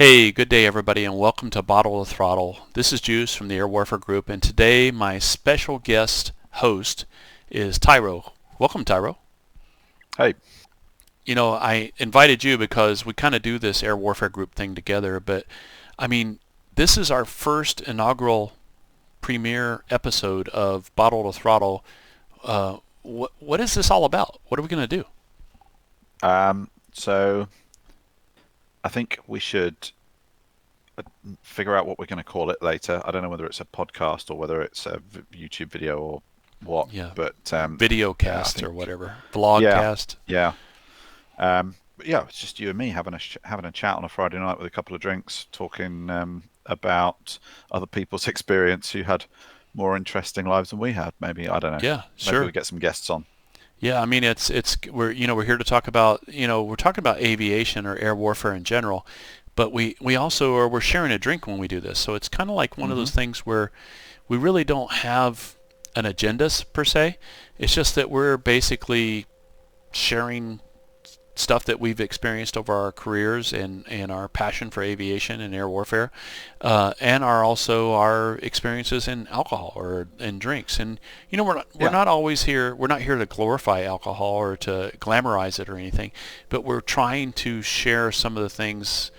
Hey, good day everybody, and welcome to Bottle of Throttle. This is Juice from the Air Warfare Group, and today my special guest host is Tyro. Welcome, Tyro. Hey, You know, I invited you because we kind of do this Air Warfare Group thing together, but I mean, this is our first inaugural premiere episode of Bottle to Throttle. What is this all about? What are we going to do? so I think we should figure out what we're going to call it later. I don't know whether it's a podcast or whether it's a YouTube video or what, Yeah, but video yeah, I cast or think whatever. yeah, Vlogcast. yeah, but yeah, it's just you and me having a chat on a Friday night with a couple of drinks, talking about other people's experience who had more interesting lives than we had. Maybe I don't know. Yeah, Maybe we sure. get some guests on. Yeah, I mean it's we're here to talk about we're talking about aviation or air warfare in general, but we also are we're sharing a drink when we do this. So it's kind of like one of Hmm. those things where we really don't have an agenda per se. It's just that we're basically sharing stuff that we've experienced over our careers and our passion for aviation and air warfare, and also our experiences in alcohol or in drinks. And we're Yeah, not always here. We're not here to glorify alcohol or to glamorize it or anything, but we're trying to share some of the things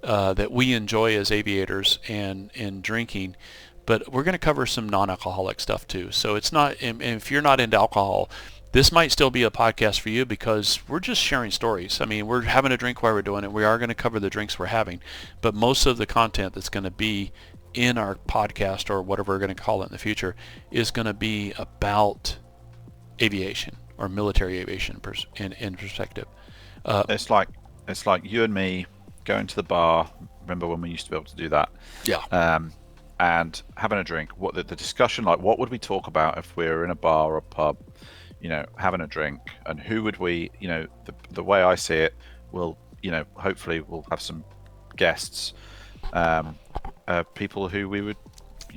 that we enjoy as aviators and in drinking. But we're going to cover some non-alcoholic stuff too. So it's not, and if you're not into alcohol, this might still be a podcast for you because we're just sharing stories. I mean, we're having a drink while we're doing it. We are going to cover the drinks we're having, but most of the content that's going to be in our podcast or whatever we're going to call it in the future is going to be about aviation or military aviation in perspective. Uh, it's like it's like you and me going to the bar. Remember when we used to be able to do that? yeah, um, and having a drink. What the discussion like? What would we talk about if we were in a bar or a pub? Having a drink, and who would we? The way I see it, we'll hopefully we'll have some guests, um, people who we would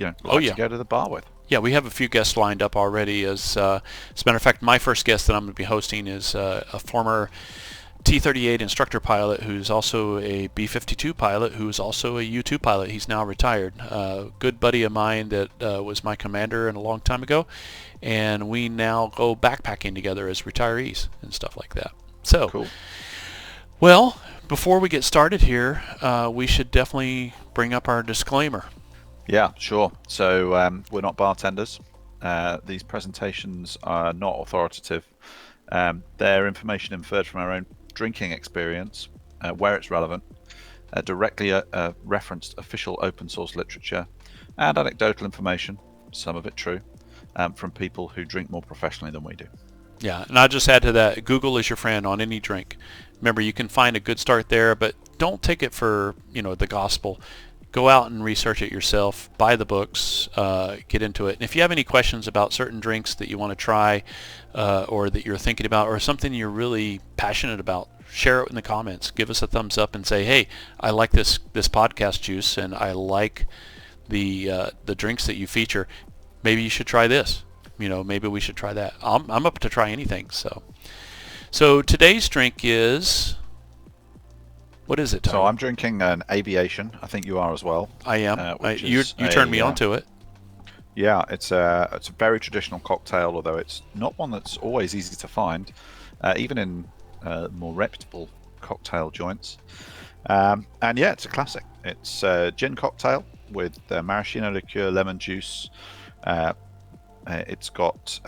oh like to yeah. go to the bar with. Yeah, we have a few guests lined up already. As a matter of fact, my first guest that I'm going to be hosting is a former T-38 instructor pilot who's also a B-52 pilot who's also a U-2 pilot. He's now retired. Good buddy of mine that was my commander a long time ago, and we now go backpacking together as retirees and stuff like that. So, Cool. well, before we get started here, we should definitely bring up our disclaimer. Yeah, sure. So we're not bartenders. These presentations are not authoritative. They're information inferred from our own drinking experience, where it's relevant, directly referenced official open source literature, and anecdotal information, some of it true, from people who drink more professionally than we do. Yeah, and I'll just add to that, Google is your friend on any drink. Remember, you can find a good start there, but don't take it for, the gospel. Go out and research it yourself, buy the books, get into it. And if you have any questions about certain drinks that you want to try or that you're thinking about or something you're really passionate about, share it in the comments. Give us a thumbs up and say, hey, I like this podcast juice and I like the drinks that you feature. Maybe you should try this. Maybe we should try that. I'm up to try anything. So today's drink is, what is it, So Tyro? I'm drinking an Aviation. I think you are as well, I am. which You is you turned me onto it. yeah, it's a very traditional cocktail, although it's not one that's always easy to find, even in more reputable cocktail joints. And yeah, it's a classic. It's a gin cocktail with maraschino liqueur, lemon juice. Uh, it's got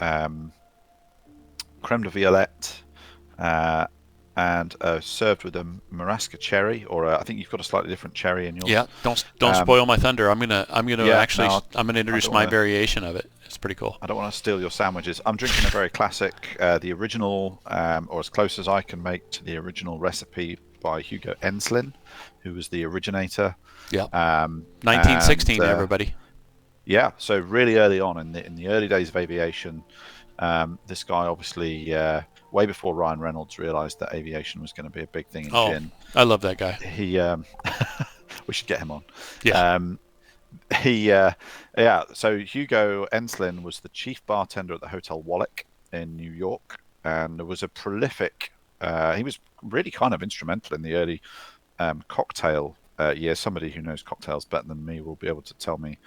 creme de violette, uh, and served with a marasca cherry, or I think you've got a slightly different cherry in yours. Yeah, don't Um, spoil my thunder. I'm gonna yeah, actually no, I'm gonna I introduce don't my want to. variation of it. It's pretty cool. I don't want to steal your sandwiches. I'm drinking a very classic, the original, or as close as I can make to the original recipe by Hugo Enslin, who was the originator. Yeah, And 1916, everybody. yeah, so really early on in the early days of aviation, this guy obviously way before Ryan Reynolds realised that aviation was going to be a big thing in Oh, gin. I love that guy. He we should get him on. Yeah. Um, he yeah, so Hugo Enslin was the chief bartender at the Hotel Wallach in New York, and was a prolific. He was really kind of instrumental in the early cocktail yeah, somebody who knows cocktails better than me will be able to tell me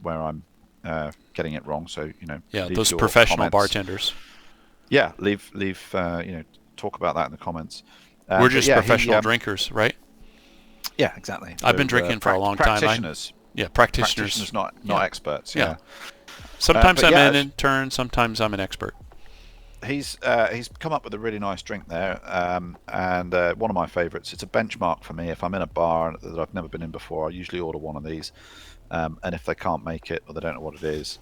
where I'm getting it wrong. So Yeah, leave those your professional comments. bartenders. Yeah, leave talk about that in the comments. We're But just yeah, he professional drinkers, right? yeah, exactly. I've been We're drinking for a long time. practitioners. Yeah, Practitioners, practitioners. not Yeah, experts. yeah. Yeah. Sometimes But I'm yeah, an intern, sometimes I'm an expert. he's come up with a really nice drink there, and one of my favourites. It's a benchmark for me. If I'm in a bar that I've never been in before, I usually order one of these. And if they can't make it or they don't know what it is,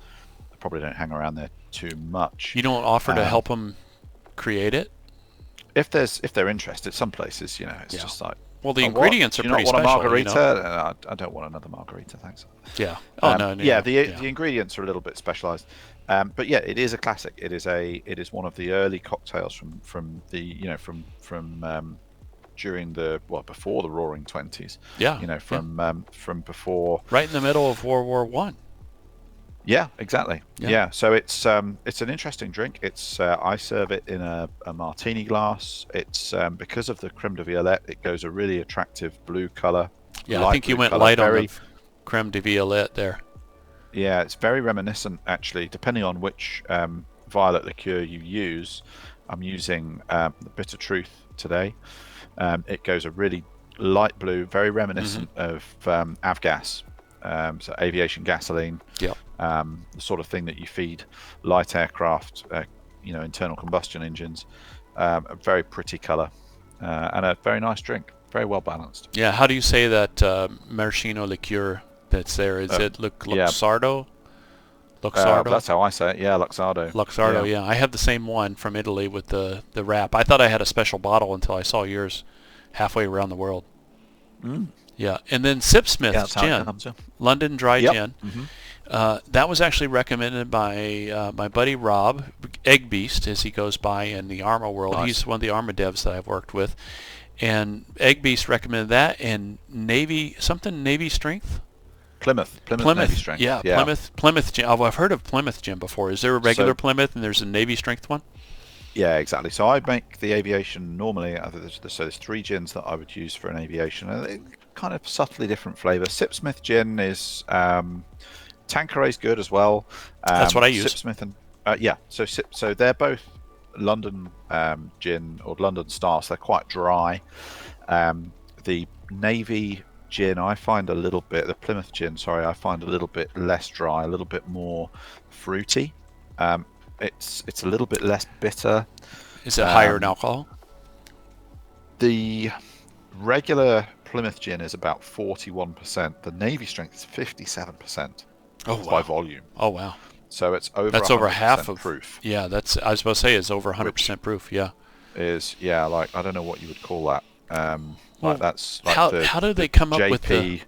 I probably don't hang around there too much. You don't offer to help them create it? If they're interested, some places, it's just like, well, the oh, ingredients what? are Do you pretty not want special. a margarita? I don't want another margarita, thanks. Yeah. Oh no. Yeah, the ingredients are a little bit specialized, but yeah, it is a classic. It is one of the early cocktails from the from during before the Roaring '20s. Yeah. From before. Right in the middle of World War One. Yeah, exactly. Yeah. Yeah, so it's an interesting drink. It's I serve it in a martini glass. It's because of the creme de violette, it goes a really attractive blue color. Yeah, I think you went light on the creme de violette there. Yeah, it's very reminiscent, actually, depending on which violet liqueur you use. I'm using the Bitter Truth today. It goes a really light blue, very reminiscent of avgas, so aviation gasoline. Yeah. The sort of thing that you feed light aircraft, internal combustion engines. A very pretty color and a very nice drink, very well balanced. Yeah, how do you say that maraschino liqueur that's there? Is it Luxardo? Luxardo? That's how I say it. Yeah, Luxardo. Luxardo, yeah. I have the same one from Italy with the wrap. I thought I had a special bottle until I saw yours halfway around the world. Mm. Yeah, and then Sipsmith's gin, London Dry Gin. That was actually recommended by my buddy Rob, Egg Beast, as he goes by in the Arma world. Nice. He's one of the Arma devs that I've worked with. And Egg Beast recommended that, and Navy Strength? Plymouth Navy Strength. Yeah, Plymouth gin. Oh, I've heard of Plymouth gin before. Is there a regular Plymouth and there's a Navy Strength one? Yeah, exactly. So I make the Aviation normally. There's 3 gins that I would use for an Aviation. They're kind of subtly different flavors. Sipsmith gin is Tanqueray's good as well. That's what I use. Sipsmith and so they're both London gin or London Stars. They're quite dry. The Navy gin I find the Plymouth gin, I find a little bit less dry, a little bit more fruity. It's a little bit less bitter. Is it higher in alcohol? The regular Plymouth gin is about 41%. The Navy Strength is 57%. Oh, wow. By volume. Oh, wow. So it's over. That's over half of proof. Yeah, I was supposed to say it's over 100% proof. Yeah. Like I don't know what you would call that. Like that's like how do they come up with the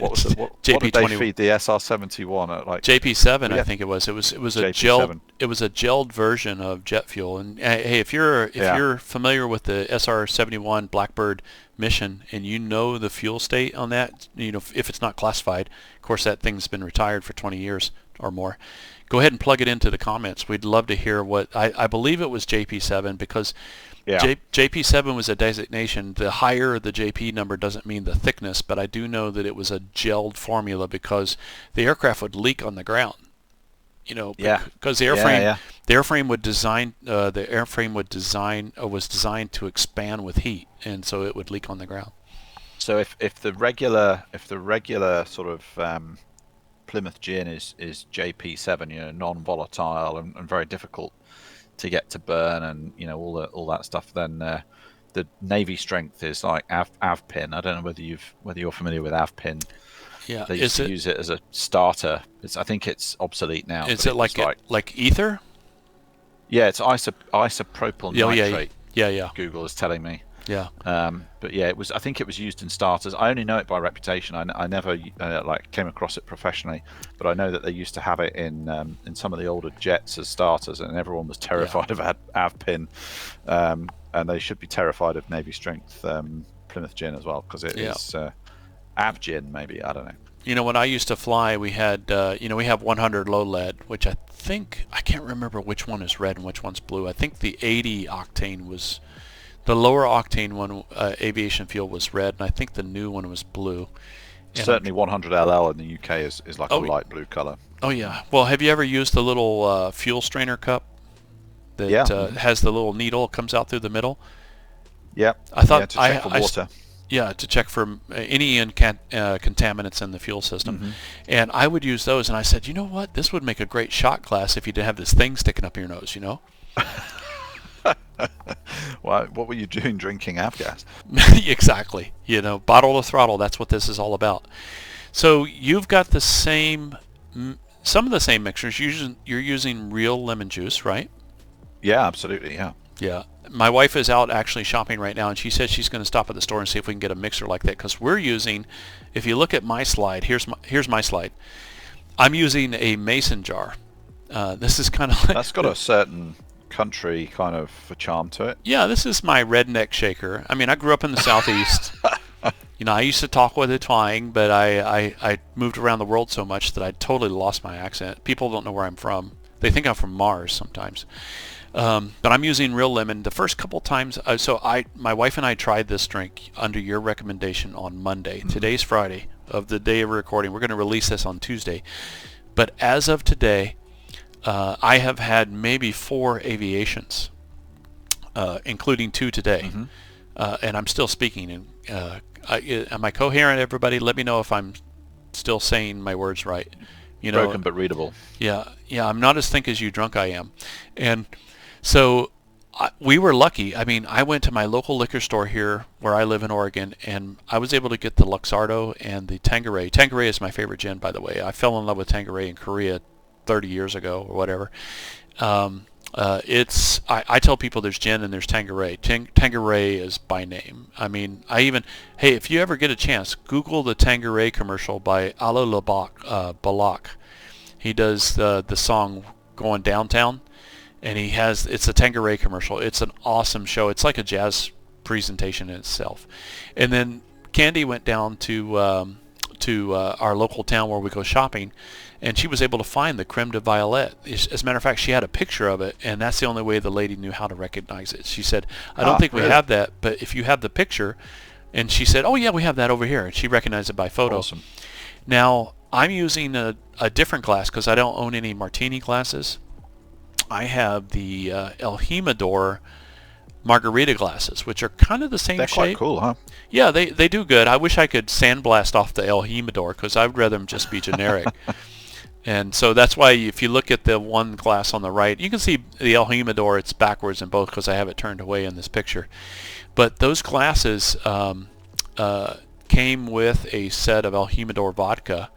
what was it? What did they feed the SR-71 at? Like JP7, I think it was. It was a gelled version of jet fuel. And hey, if you're familiar with the SR-71 Blackbird mission and you know the fuel state on that, if it's not classified, of course that thing's been retired for 20 years or more. Go ahead and plug it into the comments. We'd love to hear what I believe it was JP7 because. Yeah. JP7 was a designation. The higher the JP number doesn't mean the thickness, but I do know that it was a gelled formula because the aircraft would leak on the ground. Because the airframe was designed to expand with heat, and so it would leak on the ground. So if the regular sort of Plymouth gin is JP7, non-volatile and very difficult to get to burn and all that stuff, then the Navy Strength is like Avpin. I don't know whether you're familiar with Avpin. Yeah, they used to use it as a starter. I think it's obsolete now. Is it like ether? Yeah, it's isopropyl nitrate. Yeah. Google is telling me. Yeah. But yeah, I think it was used in starters. I only know it by reputation. I never came across it professionally, but I know that they used to have it in some of the older jets as starters, and everyone was terrified of Avpin, and they should be terrified of Navy Strength Plymouth gin as well because it is Avgin maybe. I don't know. When I used to fly, we had we have 100 low lead, which I can't remember which one is red and which one's blue. I think the 80 octane was The lower octane one, Aviation Fuel, was red, and I think the new one was blue. And Certainly 100LL in the UK is like a Oh, light blue color. oh yeah. Well, have you ever used the little fuel strainer cup that Yeah. has the little needle comes out through the middle? Yeah. I thought yeah, to check for water. Yeah, to check for any contaminants in the fuel system. And I would use those, and I said, you know what? This would make a great shot glass if you didn't have this thing sticking up your nose, you know? Well, what were you doing drinking avgas? Exactly. You know, bottle to throttle, that's what this is all about. So you've got the same, some of the same mixers. You're using real lemon juice, right? Yeah, absolutely, yeah. Yeah. My wife is out actually shopping right now, and she said she's going to stop at the store and see if we can get a mixer like that, because we're using, if you look at my slide, here's my slide. I'm using a mason jar. This is kind of like... That's got a certain country kind of charm to it. Yeah, this is my redneck shaker. I mean, I grew up in the Southeast. You know, I used to talk with a twang, but I moved around the world so much that I totally lost my accent. People don't know where I'm from. They think I'm from Mars sometimes. But I'm using real lemon. The first couple times, my wife and I tried this drink under your recommendation on Monday. Today's Friday of the day of recording. We're going to release this on Tuesday. But as of today, I have had maybe 4 aviations, including 2 today. And I'm still speaking. And am I coherent, everybody? Let me know if I'm still saying my words right. You know, broken but readable. Yeah, I'm not as think as you drunk I am. And so we were lucky. I mean, I went to my local liquor store here where I live in Oregon, and I was able to get the Luxardo and the Tanqueray. Tanqueray is my favorite gin, by the way. I fell in love with Tanqueray in Korea 30 years ago or whatever. I tell people there's gin and there's Tanqueray. Tanqueray is by name. I mean, hey, if you ever get a chance, Google the Tanqueray commercial by Ala Balak. He does the song Going Downtown, and it's a Tanqueray commercial. It's an awesome show. It's like a jazz presentation in itself. And then Candy went down to our local town where we go shopping, and she was able to find the creme de violet. As a matter of fact, she had a picture of it, and that's the only way the lady knew how to recognize it. She said, I don't think we have that, but if you have the picture, and she said, oh yeah, we have that over here, and she recognized it by photo. Awesome. Now, I'm using a different glass because I don't own any martini glasses. I have the El Jimador margarita glasses, which are kind of the same shape. They're quite cool, huh? Yeah, they do good. I wish I could sandblast off the El Jimador because I would rather them just be generic. And so that's why if you look at the one glass on the right, you can see the El Jimador, it's backwards in both because I have it turned away in this picture. But those glasses came with a set of El Jimador vodka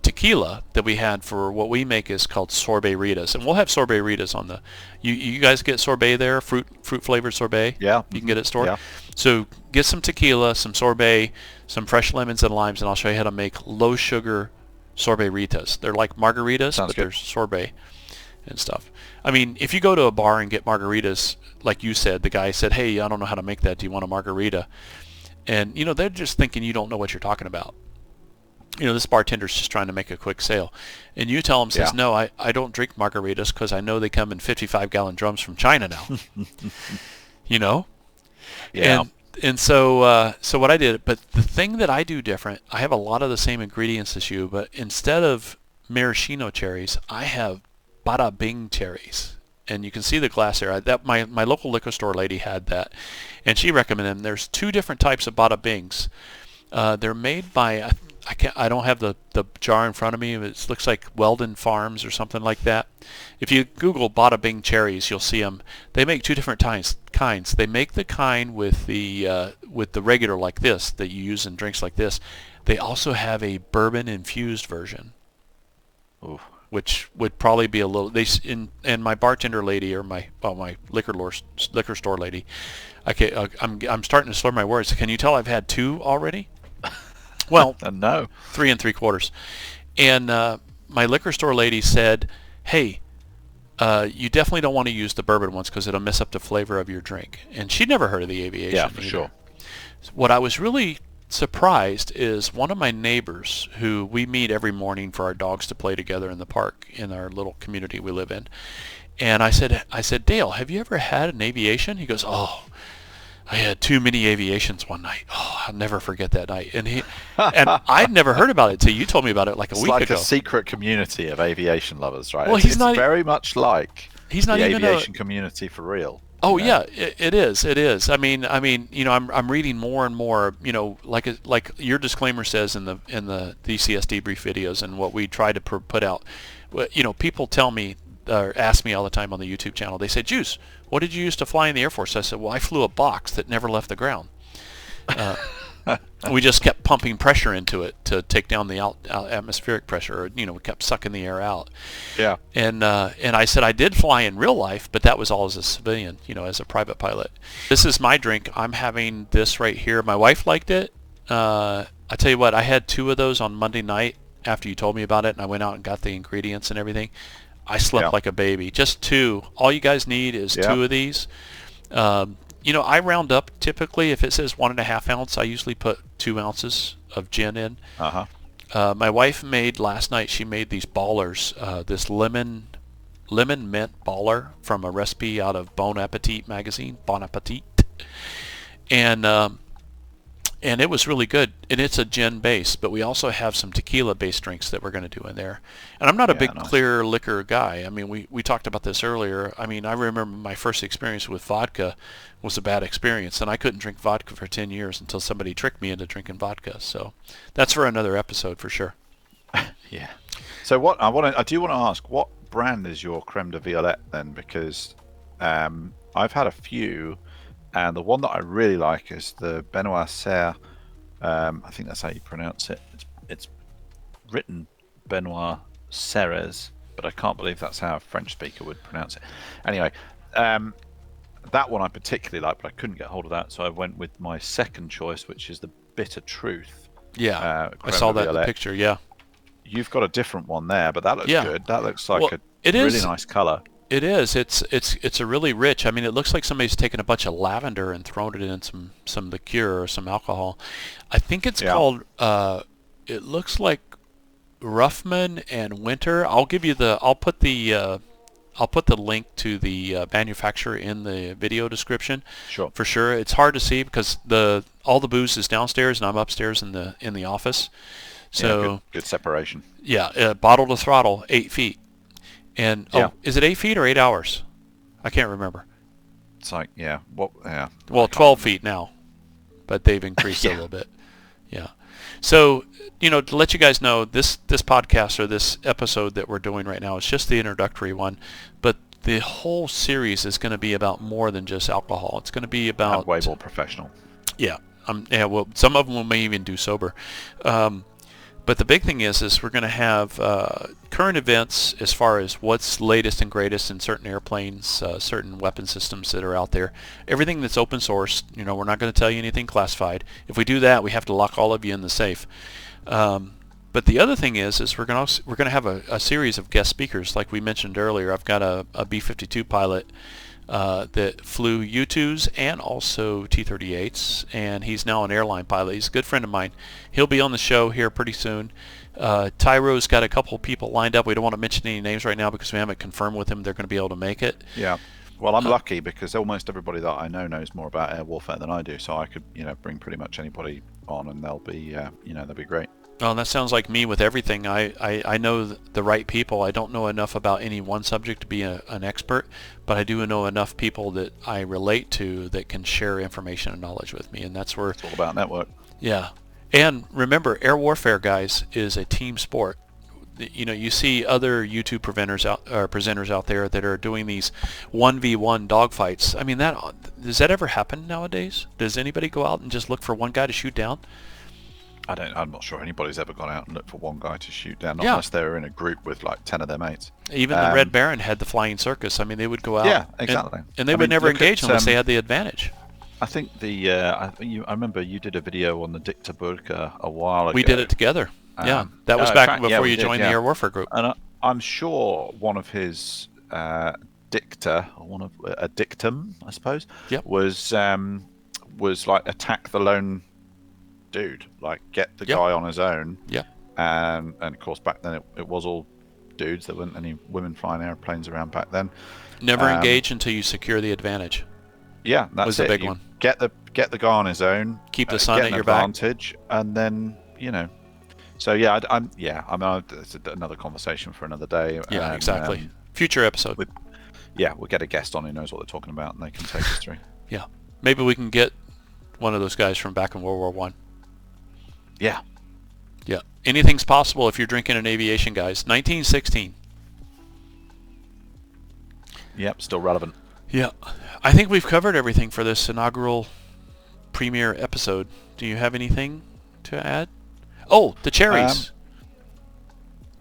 tequila that we had for what we make is called sorbet ritas, and we'll have sorbet ritas on the. You guys get sorbet there, fruit flavored sorbet. Yeah, you can get it stored. Yeah. So get some tequila, some sorbet, some fresh lemons and limes, and I'll show you how to make low sugar sorbet ritas. They're like margaritas, but they're sorbet and stuff. I mean, if you go to a bar and get margaritas, like you said, the guy said, "Hey, I don't know how to make that. Do you want a margarita?" And you know they're just thinking you don't know what you're talking about. You know, this bartender's just trying to make a quick sale. And you tell him, says, no, I don't drink margaritas because I know they come in 55-gallon drums from China now. You know? Yeah. And so what I did, but the thing that I do different, I have a lot of the same ingredients as you, but instead of maraschino cherries, I have bada bing cherries. And you can see the glass there. My local liquor store lady had that, and she recommended them. There's 2 different types of bada bings. They're made by... I don't have the jar in front of me. It looks like Weldon Farms or something like that. If you Google Bada Bing cherries, you'll see them. They make 2 different kinds. They make the kind with the regular like this that you use in drinks like this. They also have a bourbon infused version, which would probably be a little. And my bartender lady or my liquor store lady, I'm starting to slur my words. Can you tell I've had 2 already? Well, no. 3 3/4. And my liquor store lady said, hey, you definitely don't want to use the bourbon ones because it'll mess up the flavor of your drink. And she'd never heard of the Aviation. Yeah, for sure. What I was really surprised is one of my neighbors who we meet every morning for our dogs to play together in the park in our little community we live in. And I said, Dale, have you ever had an aviation? He goes, oh, I had too many aviations one night. Oh, I'll never forget that night. And I'd never heard about it till you told me about it like a week ago. It's like a secret community of aviation lovers, right? Well, it's very much like the aviation community for real. Oh yeah, it is. It is. I mean, I'm reading more and more. Like your disclaimer says in the DCS debrief videos and what we try to put out. People tell me or ask me all the time on the YouTube channel. They say, "Juice, what did you use to fly in the Air Force?" I said, "Well, I flew a box that never left the ground. We just kept pumping pressure into it to take down the atmospheric pressure. Or, we kept sucking the air out." Yeah. And I said I did fly in real life, but that was all as a civilian, as a private pilot. This is my drink. I'm having this right here. My wife liked it. I tell you what, I had 2 of those on Monday night after you told me about it, and I went out and got the ingredients and everything. I slept like a baby. Just 2. All you guys need is 2 of these. I round up typically. If it says 1.5 ounce, I usually put 2 ounces of gin in. My wife made last night. She made these ballers. This lemon mint baller from a recipe out of Bon Appetit magazine. Bon Appetit, and it was really good. And it's a gin base, but we also have some tequila based drinks that we're going to do in there. And I'm not a big clear liquor guy. I mean, we talked about this earlier. I mean, I remember my first experience with vodka was a bad experience, and I couldn't drink vodka for 10 years until somebody tricked me into drinking vodka. So that's for another episode for sure. Yeah. So I do want to ask, what brand is your creme de violette then? Because I've had a few, and the one that I really like is the Benoit Serre. I think that's how you pronounce it. It's written Benoit Serres, but I can't believe that's how a French speaker would pronounce it. Anyway, that one I particularly like, but I couldn't get hold of that, so I went with my second choice, which is the Bitter Truth. Yeah, I saw that in the picture. Yeah. You've got a different one there, but that looks good. That looks like a really nice color. It is. It's a really rich. I mean, it looks like somebody's taken a bunch of lavender and thrown it in some liqueur or some alcohol. I think it's called. It looks like Ruffman and Winter. I'll put the link to the manufacturer in the video description. Sure. For sure. It's hard to see because all the booze is downstairs and I'm upstairs in the office. So good separation. Yeah, bottle to throttle, 8 feet. And is it 8 feet or 8 hours? I can't remember. It's like Well, 12 feet now, but they've increased a little bit. Yeah. So to let you guys know, this podcast or this episode that we're doing right now is just the introductory one, but the whole series is going to be about more than just alcohol. It's going to be about way more professional. Yeah. Well, some of them we may even do sober. But the big thing is we're going to have current events as far as what's latest and greatest in certain airplanes, certain weapon systems that are out there. Everything that's open source. We're not going to tell you anything classified. If we do that, we have to lock all of you in the safe. But the other thing is we're going to have a series of guest speakers, like we mentioned earlier. I've got a B-52 pilot that flew U-2s and also T-38s, and he's now an airline pilot. He's a good friend of mine. He'll be on the show here pretty soon. Tyro's got a couple people lined up. We don't want to mention any names right now because we haven't confirmed with him they're going to be able to make it. Yeah. Well, I'm lucky because almost everybody that I know knows more about air warfare than I do, so I could, bring pretty much anybody on, and they'll be great. Oh, that sounds like me with everything. I know the right people. I don't know enough about any one subject to be an expert, but I do know enough people that I relate to that can share information and knowledge with me, and that's where it's all about network. Yeah. And remember, air warfare, guys, is a team sport. You see other YouTube presenters out there that are doing these 1v1 dogfights. I mean, does that ever happen nowadays? Does anybody go out and just look for one guy to shoot down? I'm not sure anybody's ever gone out and looked for one guy to shoot down, unless they're in a group with like 10 of their mates. Even the Red Baron had the flying circus. I mean, they would go out. Yeah, exactly. And they would never engage unless they had the advantage. I think I remember you did a video on the Dictaburg a while ago. We did it together. That was back before you joined the Air Warfare group. And I'm sure one of his dicta, or a dictum, I suppose, was like attack the lone dude, like get the guy on his own. Yeah. And of course back then it was all dudes. There weren't any women flying airplanes around back then. Never engage until you secure the advantage. Yeah, that's was it. The big you one. Get the guy on his own. Keep the sun get at an your back. advantage, and then So yeah, I'm it's another conversation for another day. Yeah, exactly. Future episode. We'll get a guest on who knows what they're talking about, and they can take us through. Yeah, maybe we can get one of those guys from back in World War One. Yeah. Yeah. Anything's possible if you're drinking an Aviation, guys. 1916. Yep, still relevant. Yeah. I think we've covered everything for this inaugural premiere episode. Do you have anything to add? Oh, the cherries.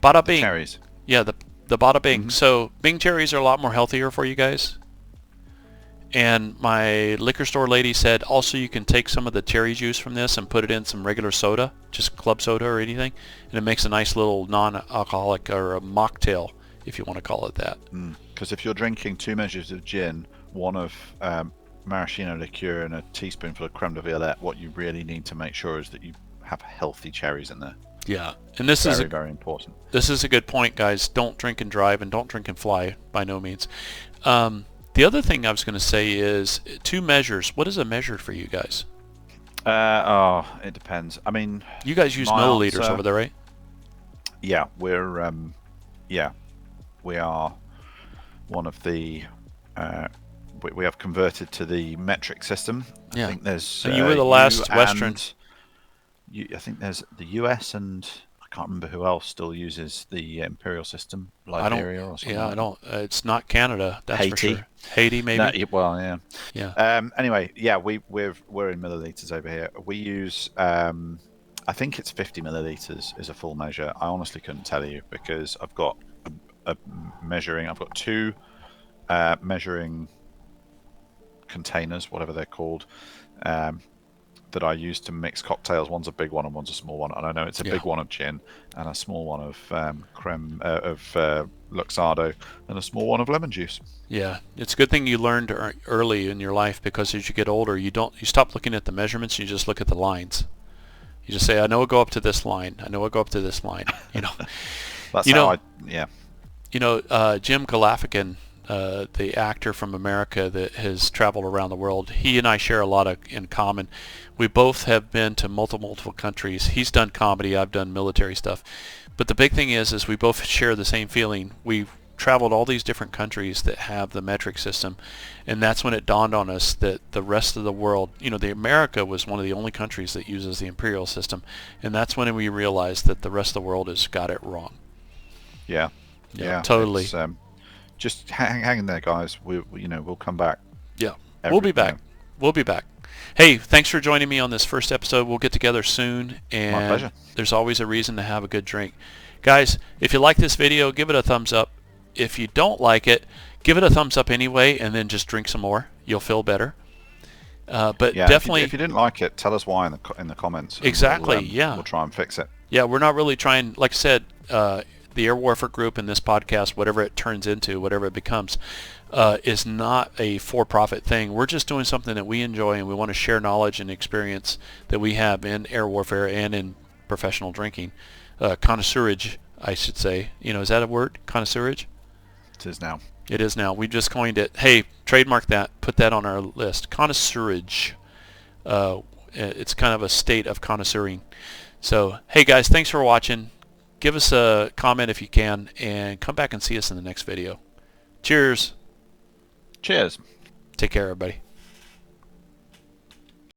Bada Bing. Cherries. Yeah, the Bada Bing. So Bing cherries are a lot more healthier for you guys. And my liquor store lady said also you can take some of the cherry juice from this and put it in some regular soda, just club soda or anything, and it makes a nice little non-alcoholic or a mocktail, if you want to call it that. Because if you're drinking 2 measures of gin, 1 of maraschino liqueur and a teaspoonful of creme de violette, what you really need to make sure is that you have healthy cherries in there. Yeah, and this is very important. This is a good point, guys. Don't drink and drive, and don't drink and fly, by no means. The other thing I was going to say is 2 measures. What is a measure for you guys? It depends. I mean, you guys use milliliters over there, right? Yeah, we're we are one of the we have converted to the metric system. Yeah. I think there's so you were the last Western. I think there's the US and I can't remember who else still uses the imperial system, Liberia or something. Yeah, I don't. It's not Canada. That's Haiti. For sure. Haiti, maybe. No, well, yeah. Yeah. Anyway, yeah, we're in milliliters over here. We use I think it's 50 milliliters is a full measure. I honestly couldn't tell you because I've got I've got 2 measuring containers, whatever they're called, that I use to mix cocktails. One's a big one and one's a small one, and I know it's a big one of gin and a small one of Luxardo and a small one of lemon juice. Yeah, it's a good thing you learned early in your life, because as you get older, you stop looking at the measurements, you just look at the lines. You just say, I know I go up to this line. I know I go up to this line. That's how Jim Gaffigan, the actor from America that has traveled around the world, he and I share a lot in common. We both have been to multiple countries. He's done comedy, I've done military stuff. But the big thing is we both share the same feeling. We've traveled all these different countries that have the metric system, and that's when it dawned on us that the rest of the world, the America was one of the only countries that uses the imperial system, and that's when we realized that the rest of the world has got it wrong. Yeah, totally. Just hang in there, guys. We'll come back. Yeah, we'll be back. We'll be back. Hey, thanks for joining me on this first episode. We'll get together soon, and my pleasure. There's always a reason to have a good drink. Guys, if you like this video, give it a thumbs up. If you don't like it, give it a thumbs up anyway, and then just drink some more. You'll feel better. But yeah, definitely, if you didn't like it, tell us why in the comments. Exactly. We'll try and fix it. Yeah, we're not really trying. Like I said, the Air Warfare Group and this podcast, whatever it turns into, whatever it becomes, is not a for-profit thing. We're just doing something that we enjoy, and we want to share knowledge and experience that we have in air warfare and in professional drinking. Connoisseurage, I should say. Is that a word? Connoisseurage? It is now. It is now. We just coined it. Hey, trademark that. Put that on our list. Connoisseurage. It's kind of a state of connoisseuring. So, hey guys, thanks for watching. Give us a comment if you can, and come back and see us in the next video. Cheers. Cheers. Take care, everybody.